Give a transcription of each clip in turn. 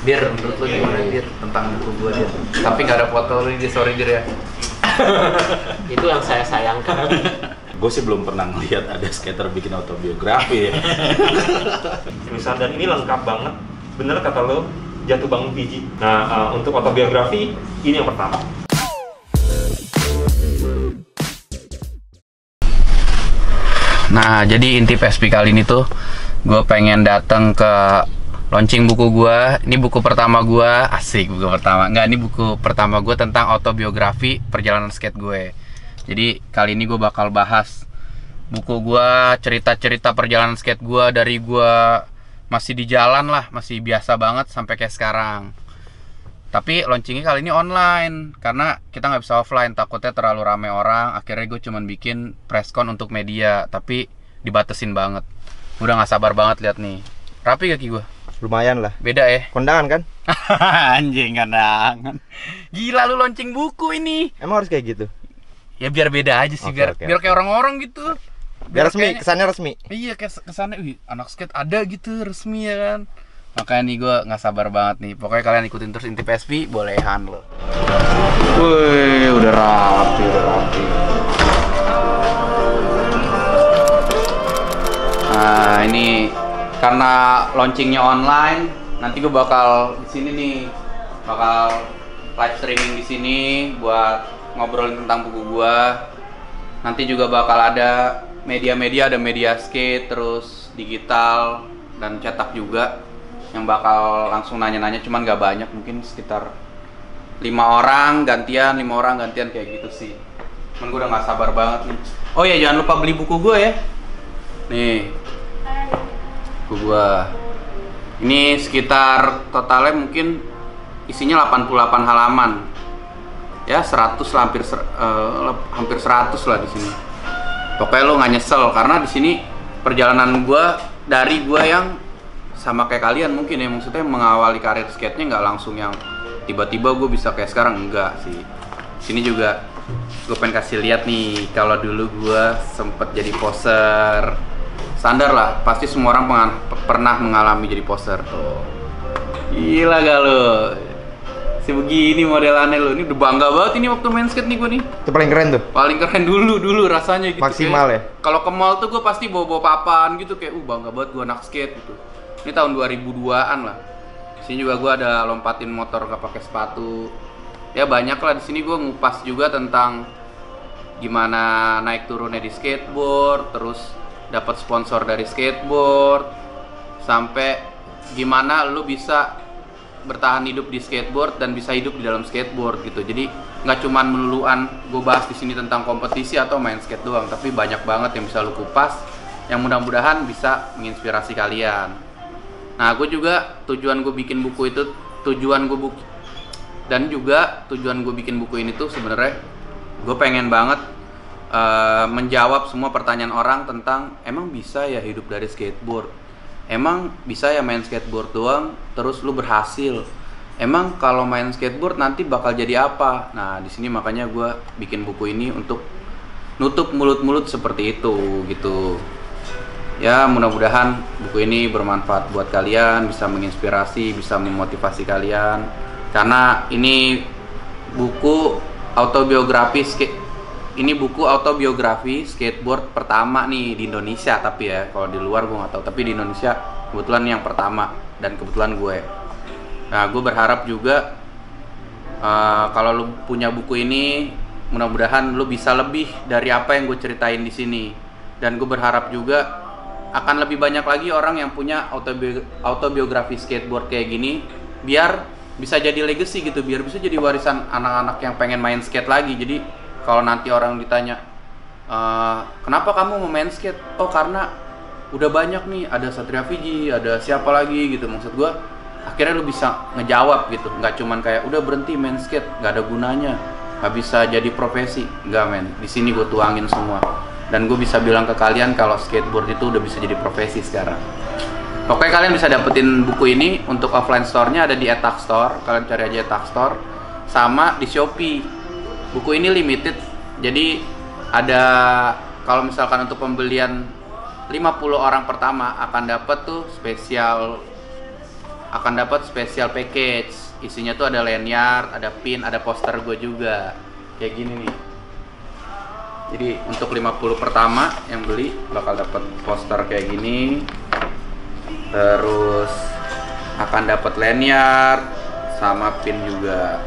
Bir, menurut lo gimana Bir tentang buku gua Dir? Tapi nggak ada foto lu di sorry Dir ya. Itu yang saya sayangkan. Gue sih belum pernah ngeliat ada skater bikin autobiografi ya. Tulisan dan ini lengkap banget. Bener kata lo, jatuh bangun biji. Nah, untuk autobiografi ini yang pertama. Nah, jadi inti PSP kali ini tuh gue pengen datang ke launching buku gue. Ini buku pertama gue, asik buku pertama. Enggak, ini buku pertama gue tentang autobiografi perjalanan skate gue. Jadi kali ini gue bakal bahas buku gue, cerita-cerita perjalanan skate gue dari gue masih di jalan lah, masih biasa banget sampai kayak sekarang. Tapi launchingnya kali ini online karena kita nggak bisa offline, takutnya terlalu rame orang. Akhirnya gue cuman bikin presscon untuk media, tapi dibatesin banget. Udah nggak sabar banget lihat nih. Rapi gak Ki gue? Lumayan lah. Beda ya? Kondangan kan? Anjing, kondangan. Gila lu launching buku ini. Emang harus kayak gitu? Ya biar beda aja sih, Oke. biar kayak orang-orang gitu. Biar resmi, kayaknya, kesannya resmi. iya kayak kesannya, wih anak skate ada gitu, resmi ya kan. Makanya nih gue nggak sabar banget nih. Pokoknya kalian ikutin terus Intip PSP, bolehan lo. Wih, udah rapi, Nah ini karena launchingnya online, nanti gue bakal di sini nih, bakal live streaming di sini buat ngobrolin tentang buku gue. Nanti juga bakal ada media-media, ada media skate, terus digital dan cetak juga yang bakal langsung nanya-nanya, cuman gak banyak, mungkin sekitar 5 orang gantian kayak gitu sih. Cuman gue udah gak sabar banget nih. Oh ya, jangan lupa beli buku gue ya. Nih, buku gue ini sekitar totalnya mungkin isinya 88 halaman ya, 100 lah, hampir 100 lah di sini. Pokoknya lo nggak nyesel karena di sini perjalanan gue dari gue yang sama kayak kalian mungkin ya, maksudnya mengawali karir skate-nya nggak langsung yang tiba-tiba gue bisa kayak sekarang, enggak sih. Sini juga gue pengen kasih lihat nih, kalau dulu gue sempet jadi poser. Standar lah, pasti semua orang pernah mengalami jadi poser tuh. Gila gak lo? Si begini modelannya lo, ini udah bangga banget ini waktu main skate nih gue nih. Itu paling keren tuh. Paling keren dulu rasanya gitu. Maksimal kayak, ya? Kalau ke mall tuh gue pasti bawa papan gitu, kayak bangga banget gue anak skate gitu. Ini tahun 2002-an lah. Sini juga gue ada lompatin motor gak pakai sepatu. Ya banyak lah, di sini gue ngupas juga tentang gimana naik turunnya di skateboard, terus dapat sponsor dari skateboard, sampai gimana lu bisa bertahan hidup di skateboard dan bisa hidup di dalam skateboard gitu. Jadi nggak cuman meluluan gue bahas di sini tentang kompetisi atau main skate doang, tapi banyak banget yang bisa lu kupas, yang mudah-mudahan bisa menginspirasi kalian. Nah, gue juga tujuan gue bikin buku ini tuh sebenarnya gue pengen banget menjawab semua pertanyaan orang tentang emang bisa ya hidup dari skateboard, emang bisa ya main skateboard doang terus lu berhasil, emang kalau main skateboard nanti bakal jadi apa. Nah di sini makanya gue bikin buku ini untuk nutup mulut-mulut seperti itu gitu. Ya mudah-mudahan buku ini bermanfaat buat kalian, bisa menginspirasi, bisa memotivasi kalian, karena ini buku autobiografi skateboard pertama nih di Indonesia. Tapi ya kalau di luar gue nggak tahu, tapi di Indonesia kebetulan yang pertama dan kebetulan gue. Nah gue berharap juga kalau lu punya buku ini, mudah-mudahan lu bisa lebih dari apa yang gue ceritain di sini. Dan gue berharap juga akan lebih banyak lagi orang yang punya autobiografi skateboard kayak gini, biar bisa jadi legacy gitu, biar bisa jadi warisan anak-anak yang pengen main skate lagi. Jadi kalau nanti orang ditanya, kenapa kamu mau main skate? Oh karena udah banyak nih, ada Satria Fiji, ada siapa lagi gitu. Maksud gue, akhirnya lu bisa ngejawab gitu, nggak cuman kayak udah berhenti main skate, nggak ada gunanya, nggak bisa jadi profesi. Nggak men, di sini gue tuangin semua. Dan gue bisa bilang ke kalian kalau skateboard itu udah bisa jadi profesi sekarang. Pokoknya kalian bisa dapetin buku ini untuk offline store-nya ada di Etak Store. Kalian cari aja Etak Store, sama di Shopee. Buku ini limited, jadi ada, kalau misalkan untuk pembelian 50 orang pertama akan dapat tuh spesial akan dapat special package. Isinya tuh ada lanyard, ada pin, ada poster gue juga. Kayak gini nih. Jadi untuk 50 pertama yang beli bakal dapat poster kayak gini. Terus akan dapat lanyard sama pin juga.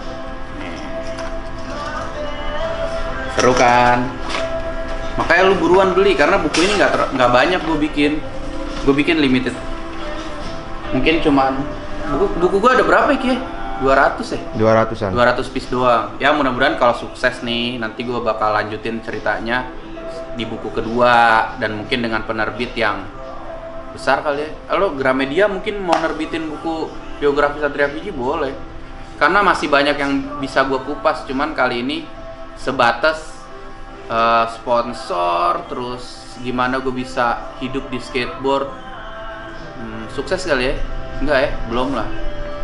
Nih. Seru kan? Makanya lu buruan beli karena buku ini nggak banyak gue bikin. Gue bikin limited. Mungkin cuman buku gue ada berapa ya? 200 ya? 200-an. 200 piece doang. Ya mudah-mudahan kalau sukses nih, nanti gue bakal lanjutin ceritanya di buku kedua dan mungkin dengan penerbit yang besar kali ya. Lo Gramedia mungkin mau nerbitin buku biografi Satria Fiji boleh. Karena masih banyak yang bisa gue kupas, cuman kali ini sebatas sponsor, terus gimana gue bisa hidup di skateboard. Sukses kali ya? Enggak ya? Belum lah.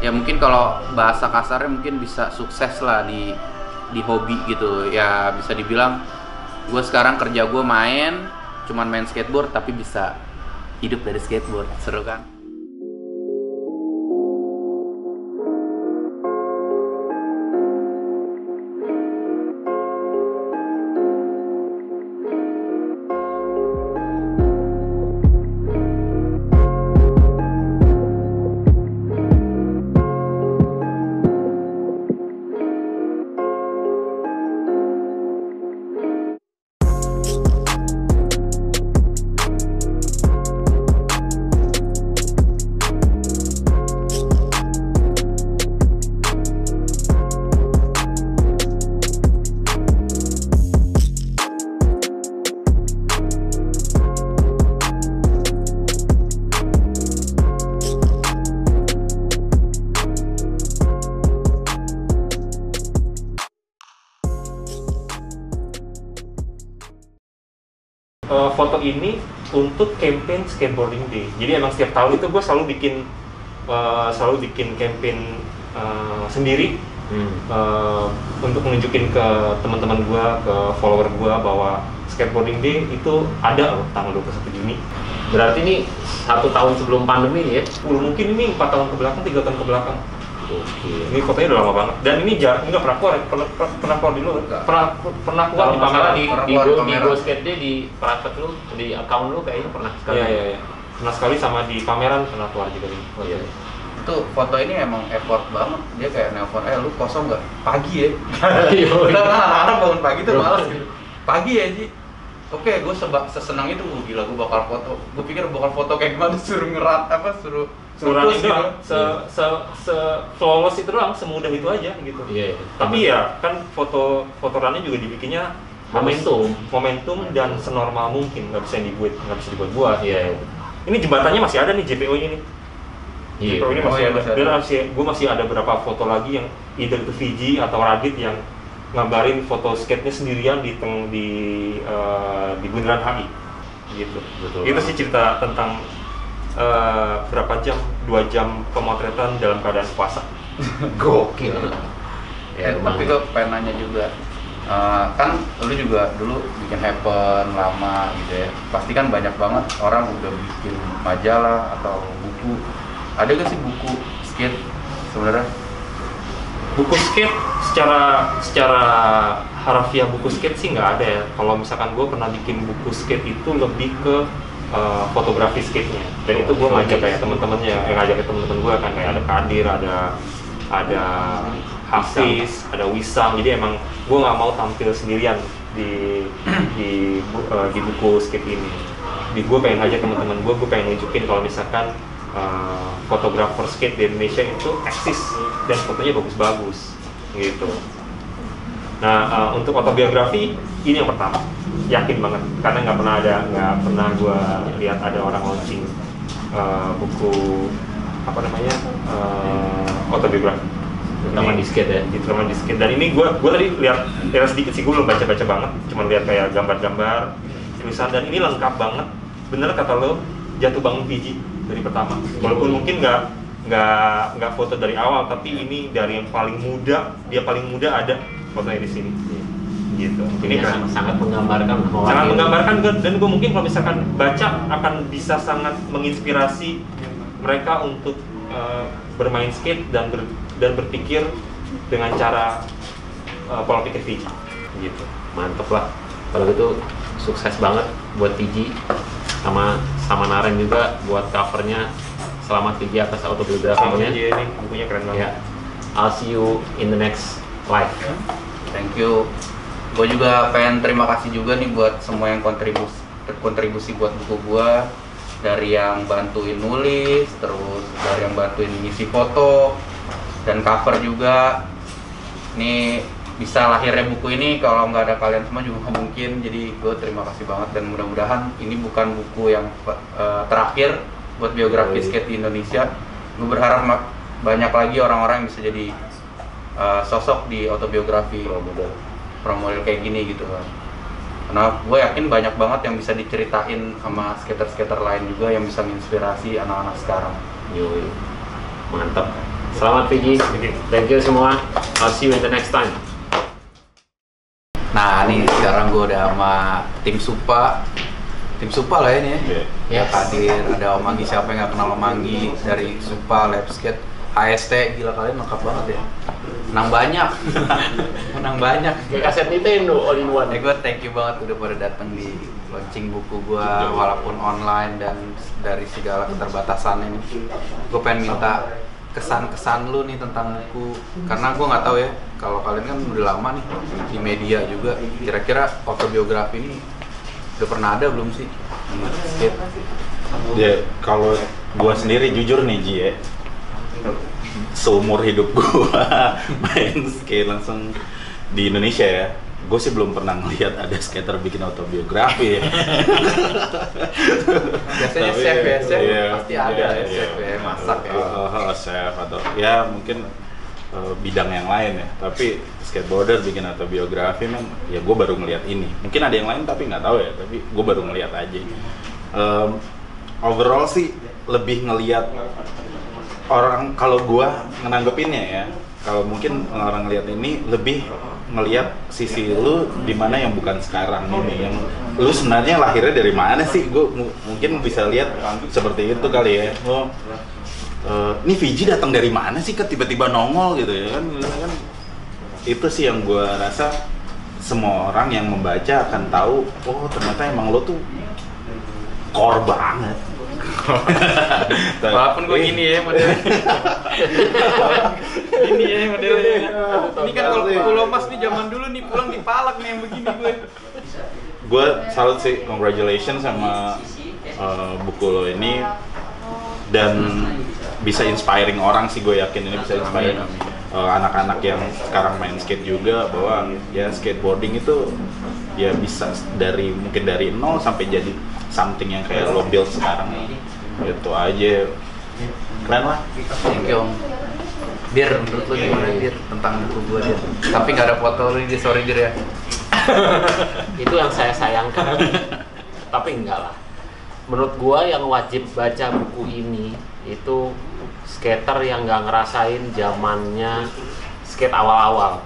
Ya mungkin kalau bahasa kasarnya mungkin bisa sukses lah di hobi gitu ya, bisa dibilang gue sekarang kerja gue cuman main skateboard tapi bisa hidup dari skateboard. Seru kan? Foto ini untuk campaign skateboarding day. Jadi emang setiap tahun itu gue selalu bikin campaign sendiri untuk menunjukin ke teman-teman gue, ke follower gue bahwa skateboarding day itu ada loh tanggal 21 Juni. Berarti ini 1 tahun sebelum pandemi nih ya? Mungkin ini 4 tahun ke belakang, 3 tahun ke belakang. Oke. Ini fotonya udah lama banget. Dan ini nggak pernah keluar, pernah keluar di luar. Pernah keluar Kalau di masalah pameran. di Go Skate Day, di private lu, di account lu kayaknya pernah sekali. Iya. Pernah sekali sama di pameran pernah keluar juga nih. Oh iya. Itu foto ini emang effort banget. Dia kayak nelpon, lu kosong nggak? Pagi ya? Iya. Udah anak-anak bangun pagi tuh malas gitu. Pagi ya Ji? Oke, gue sesenang itu, gila gue bakal foto. Gue pikir bakal foto kayak gimana, suruh suruh Running gitu. doang, se flawless itu doang, semudah itu aja gitu. Iya. Tapi ya kan foto running juga dibikinnya momentum dan senormal mungkin, nggak bisa dibuat. Iya. Ini jembatannya masih ada nih, JPO ini nih. Iya. JPO ini masih iya, ada. masih ada. Dan gue masih ada beberapa foto lagi yang either itu Fiji atau Radit yang ngabarin foto skate-nya sendirian di Bundaran HI gitu. Betul. Itu sih cerita tentang berapa jam, 2 jam pemotretan dalam keadaan puasa. Gokil. Ya, tapi gue pengen nanya juga, kan lu juga dulu bikin Happen lama gitu ya, pasti kan banyak banget orang udah bikin majalah atau buku. Ada gak sih buku skate sebenarnya? Buku skate secara harafiah buku skate sih nggak ada ya. Kalau misalkan gue pernah bikin buku skate itu lebih ke fotografi skate-nya, dan itu gue ngajak kayak temen-temennya, ngajak ke temen-temen gue kan, kayak ada Kadir, ada Hafiz, ada Wisam. Jadi emang gue nggak mau tampil sendirian di buku skate ini. Gue pengen ngajak temen-temen gue pengen nunjukin kalau misalkan fotografer skate di Indonesia itu eksis dan fotonya bagus-bagus gitu. Nah, untuk autobiografi ini yang pertama, yakin banget karena nggak pernah gue lihat ada orang launching buku autobiografi Terutama di skate ya? Terutama di skate. Dan ini gue tadi lihat sedikit sih, gue belum baca banget, cuma lihat kayak gambar-gambar, tulisan, dan ini lengkap banget. Bener kata lo, jatuh bangun Fiji dari pertama. Walaupun mungkin nggak foto dari awal, tapi ini dari yang paling muda, dia paling muda ada fotonya di sini. Gitu. Ini Ya, sangat menggambarkan. Sangat menggambarkan, dan gue mungkin kalau misalkan baca akan bisa sangat menginspirasi mereka untuk bermain skate dan berpikir dengan cara pola pikir Fiji gitu. Mantep lah. Kalau gitu sukses banget buat Fiji sama Naren juga buat covernya. Selamat Fiji atas Sama autobiografinya. dia ini bukunya keren banget. Ya. I'll see you in the next live. Thank you. Gue juga pengen terima kasih juga nih buat semua yang kontribusi buat buku gue. Dari yang bantuin nulis, terus dari yang bantuin ngisi foto, dan cover juga. Ini bisa lahirnya buku ini kalau nggak ada kalian semua juga nggak mungkin. Jadi gue terima kasih banget dan mudah-mudahan ini bukan buku yang terakhir buat biografi skate di Indonesia. Gue berharap banyak lagi orang-orang yang bisa jadi sosok di autobiografi pro model kayak gini gitu kan. Karena gue yakin banyak banget yang bisa diceritain sama skater-skater lain juga yang bisa menginspirasi anak-anak sekarang. Yoi. Mantap. Selamat Fiji. Thank you semua. I'll see you in the next time. Nah, ini sekarang gue udah sama tim Supa lah ini ya. Yes. Hadir, ada Om Anggi, siapa yang nggak kenal Om Anggi dari Supa, Lab Skate, HST, gila kalian lengkap banget ya. Menang banyak, menang banyak. Kayak kaset Nintendo all in one. Gue thank you banget udah pada datang di launching buku gue, walaupun online dan dari segala keterbatasan ini. Gue pengen minta kesan-kesan lu nih tentang buku, karena gue nggak tahu ya, kalau kalian kan udah lama nih di media juga, kira-kira autobiografi ini udah pernah ada belum sih? Skate. Ya, kalau gua sendiri jujur nih Ji ya, seumur hidup gua main skate langsung di Indonesia ya, gue sih belum pernah ngeliat ada skater bikin autobiografi ya. Biasanya Tapi, chef ya, chef iya, pasti ada iya, ya, chef ya, masak ya. Chef atau ya mungkin bidang yang lain ya. Tapi skateboarder bikin autobiografi memang ya gue baru ngeliat ini. Mungkin ada yang lain tapi nggak tahu ya. Tapi gue baru ngeliat aja. Overall sih lebih ngeliat orang, kalau gue ngenanggepinnya ya. Kalau mungkin orang ngeliat ini lebih ngeliat sisi lu di mana yang bukan sekarang ini, yang lu sebenarnya lahirnya dari mana sih? Gue mungkin bisa lihat seperti itu kali ya. Lo ini Fiji datang dari mana sih? Tiba-tiba nongol gitu ya kan? Itu sih yang gue rasa semua orang yang membaca akan tahu. Oh ternyata emang lo tuh core banget. Walaupun gue gini ya modelnya. Gini ya modelnya. Ini kan kalau Pulau Mas nih zaman dulu nih pulang dipalak nih yang begini gue. Gue salut sih, congratulations sama buku lo ini, dan bisa inspiring orang sih, gue yakin ini bisa inspiring anak-anak yang sekarang main skate juga, bahwa ya skateboarding itu ya bisa mungkin dari nol sampai jadi something yang kayak lo build sekarang. Itu aja keren lah. Thank you Om. Bir, menurut lo gimana Bir tentang buku gue Dir? Tapi nggak ada foto lo di sorry Dir ya. Itu yang saya sayangkan. Tapi enggak lah. Menurut gua yang wajib baca buku ini itu skater yang nggak ngerasain zamannya skate awal-awal.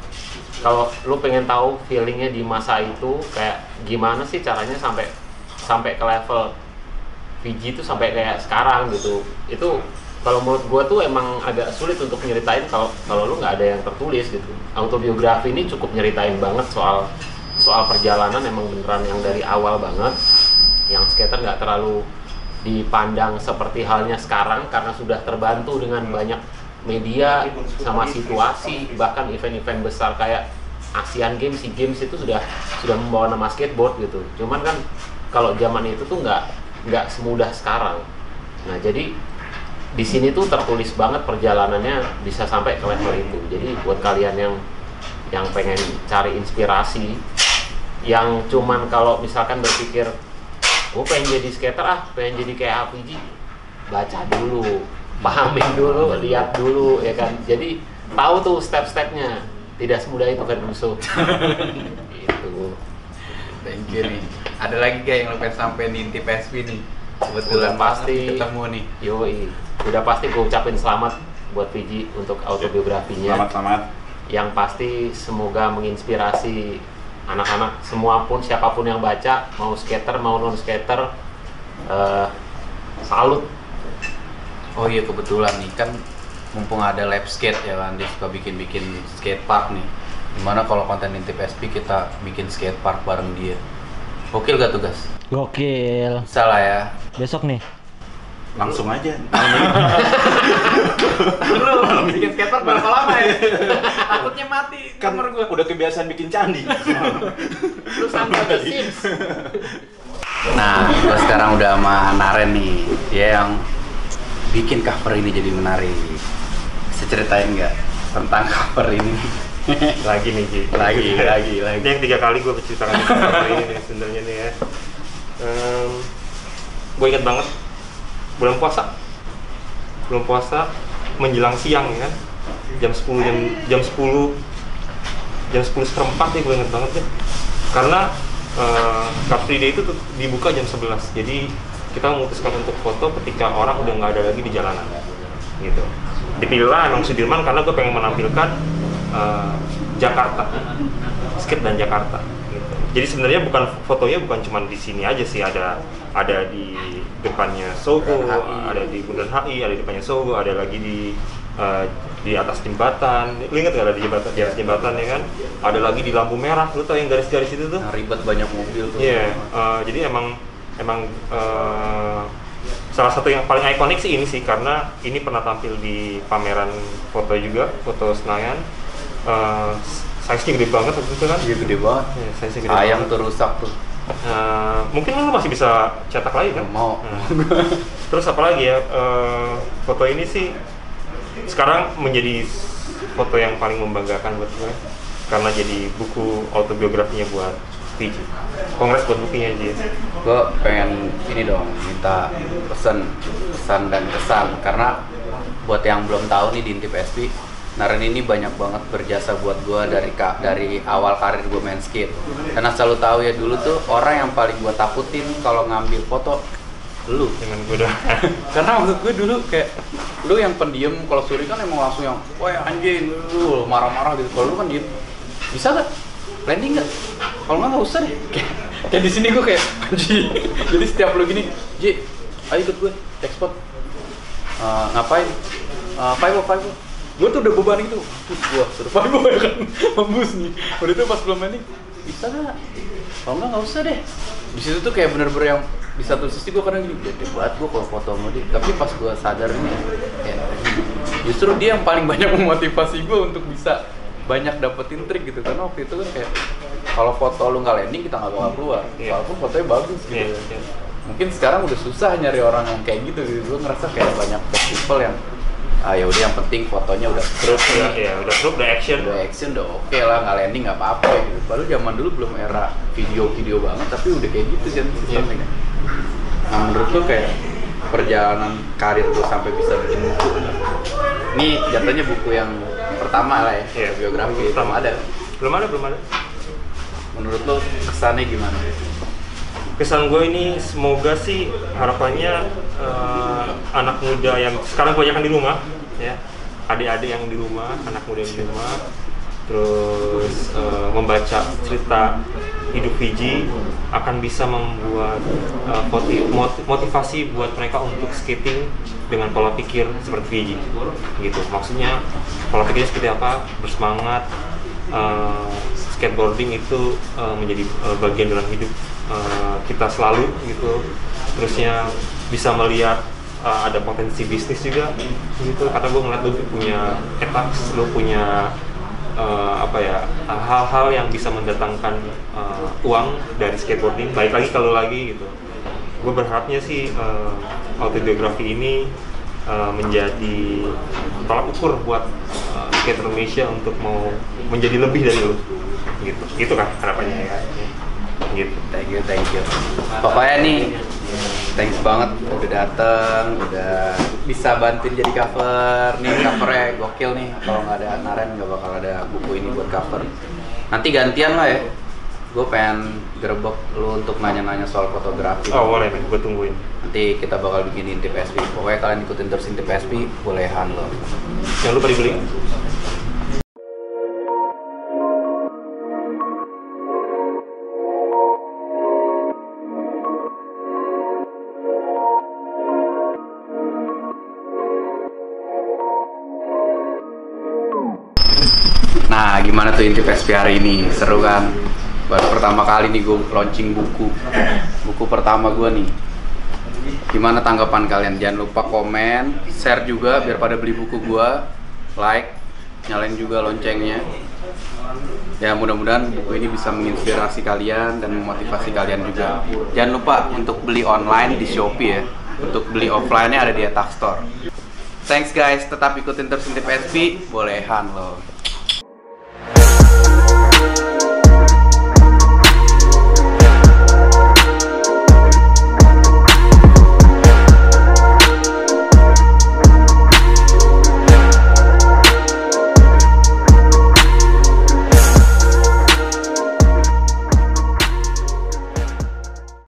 Kalau lu pengen tahu feelingnya di masa itu kayak gimana sih caranya sampai ke level Fiji itu sampai kayak sekarang gitu. Itu kalau menurut gua tuh emang agak sulit untuk nyeritain kalau lu nggak ada yang tertulis gitu. Autobiografi ini cukup nyeritain banget soal perjalanan, emang beneran yang dari awal banget, yang skater nggak terlalu dipandang seperti halnya sekarang karena sudah terbantu dengan banyak media sama situasi, bahkan event-event besar kayak Asian Games, SEA Games itu sudah membawa nama skateboard gitu. Cuman kan kalau zaman itu tuh nggak semudah sekarang. Nah jadi di sini tuh tertulis banget perjalanannya bisa sampai ke level itu. Jadi buat kalian yang pengen cari inspirasi, yang cuman kalau misalkan berpikir gue pengen jadi skater pengen jadi kayak Fiji, baca dulu, pahamin dulu, lihat dulu ya kan. Jadi tahu tuh step-stepnya, tidak semudah itu kan musuh. Gitu. Thank you nih. Ada lagi kayak yang lo pengen sampein di Inti PSP nih? Kebetulan Udah pasti ketemu nih. Yoi, udah pasti gue ucapin selamat buat Fiji untuk autobiografinya. Selamat. Yang pasti semoga menginspirasi anak-anak semua pun, siapapun yang baca, mau skater mau non skater, salut. Oh iya kebetulan nih kan mumpung ada lab skate ya kan, dia suka bikin skate park nih. Gimana kalau konten Intip SP kita bikin skate park bareng dia? Gokil gak tuh Gas? Gokil. Bisa lah ya. Besok nih. Langsung aja. Lu bikin skate park berapa lama ya? Takutnya mati Kan kamar gua. udah kebiasaan bikin candi. Lu sama The Sims. Nah, gua sekarang udah sama Naren nih. Dia yang bikin cover ini jadi menarik. Bisa ceritain nggak tentang cover ini? Lagi nih Ji. Lagi. Ini yang 3 kali gue berceritakan hari ini nih sebenarnya nih ya. Gue ingat banget bulan puasa menjelang siang ya kan, jam 10 seperempat nih gue inget banget ya, karena Car Free Day itu dibuka jam 11, jadi kita memutuskan untuk foto ketika orang udah nggak ada lagi di jalanan gitu. Dipilihlah emang Sudirman karena gue pengen menampilkan Jakarta, skate dan Jakarta gitu. Jadi sebenarnya fotonya bukan cuma di sini aja sih, ada di depannya Sogo, ada di Bundaran HI, ada di depannya Sogo, ada lagi di atas jembatan. Lu inget gak ada di atas jembatan ya kan? Ada lagi di lampu merah, lu tau yang garis-garis itu tuh? Nah, ribet banyak mobil tuh. Iya, jadi emang salah satu yang paling ikonik sih ini sih, karena ini pernah tampil di pameran foto juga, foto Senayan. Size-nya gede banget waktu itu kan? Iya gede banget. Iya, size-nya gede Sayang banget. tuh rusak tuh. Mungkin lu masih bisa cetak lagi kan? Mau. Terus apa lagi ya? Foto ini sih sekarang menjadi foto yang paling membanggakan buat gue, karena jadi buku autobiografinya buat Fiji. Kongres buat bukunya aja. Gue pengen ini dong, minta pesan dan kesan, karena buat yang belum tahu nih di Intip SP, Naren ini banyak banget berjasa buat gue dari awal karir gue main skate. Karena selalu tahu ya, dulu tuh orang yang paling gue takutin kalau ngambil foto lu. Dengan gue dah. Karena maksud gue dulu kayak lu yang pendiam, kalau Suri kan emang langsung yang wah anjing lu marah-marah gitu. Kalau lu kan diem, bisa gak? Landing nggak? Kalau nggak usah deh. Kayak di sini gue kayak anjing. Jadi setiap lu gini, Ji, ayo ikut gue, ekspor. Ngapain? Five. Gue tuh udah beban gitu, mampus gue, suruh Five ya kan, mampus nih. Udah itu pas belum landing, bisa nggak? Kalau nggak usah deh. Di situ tuh kayak bener-bener yang di satu sisi gue kadang gini, gede banget gue kalau foto sama dia. Tapi pas gue sadar ini, kayak justru dia yang paling banyak memotivasi gue untuk bisa banyak dapetin trik gitu. Karena waktu itu kan kayak kalau foto lu nggak landing kita nggak bakal keluar, walaupun fotonya bagus gitu. Iya. Mungkin sekarang udah susah nyari orang yang kayak gitu. Gue ngerasa kayak banyak festival yang ya udah yang penting fotonya udah terus Udah truk, udah action. udah action udah oke lah, nggak landing nggak apa-apa gitu. Padahal zaman dulu belum era video banget, tapi udah kayak gitu kan sistemnya. Nah menurut lu kayak perjalanan karir lu sampai bisa bikin buku ini jatuhnya buku yang pertama lah ya, Iya, biografi buku pertama. belum ada. Belum ada. Menurut lu kesannya gimana? Kesan gue ini semoga sih harapannya anak muda yang sekarang kebanyakan di rumah ya, adik-adik yang di rumah, anak muda yang di rumah, terus membaca cerita hidup Fiji akan bisa membuat motivasi buat mereka untuk skating dengan pola pikir seperti Fiji gitu. Maksudnya pola pikirnya seperti apa, bersemangat, skateboarding itu menjadi bagian dalam hidup kita selalu gitu. Terusnya bisa melihat ada potensi bisnis juga gitu, karena gue ngeliat lu punya etax, lu punya hal-hal yang bisa mendatangkan uang dari skateboarding. Baik lagi kalau lagi gitu, gue berharapnya sih autobiografi ini menjadi tolak ukur buat skate Indonesia untuk mau menjadi lebih dari lu gitu kan harapannya ya gitu. Thank you. Pokoknya nih, thanks banget udah dateng, udah bisa bantuin jadi cover. Nih covernya gokil nih. Kalau nggak ada Naren nggak bakal ada buku ini buat cover. Nanti gantian lah ya. Gue pengen gerebek lu untuk nanya-nanya soal fotografi. Oh boleh nih, gue tungguin. Nanti kita bakal bikin Intip SP. Pokoknya kalian ikutin terus Intip SP, bolehan lo. Jangan lupa dibeli. Nah, gimana tuh Intip SP hari ini? Seru kan? Baru pertama kali nih gue launching buku. Buku pertama gue nih. Gimana tanggapan kalian? Jangan lupa komen, share juga biar pada beli buku gue. Like, nyalain juga loncengnya. Ya mudah-mudahan buku ini bisa menginspirasi kalian dan memotivasi kalian juga. Jangan lupa untuk beli online di Shopee ya. Untuk beli offline-nya ada di Attack Store. Thanks guys, tetap ikutin terus Intip SP, bolehan loh.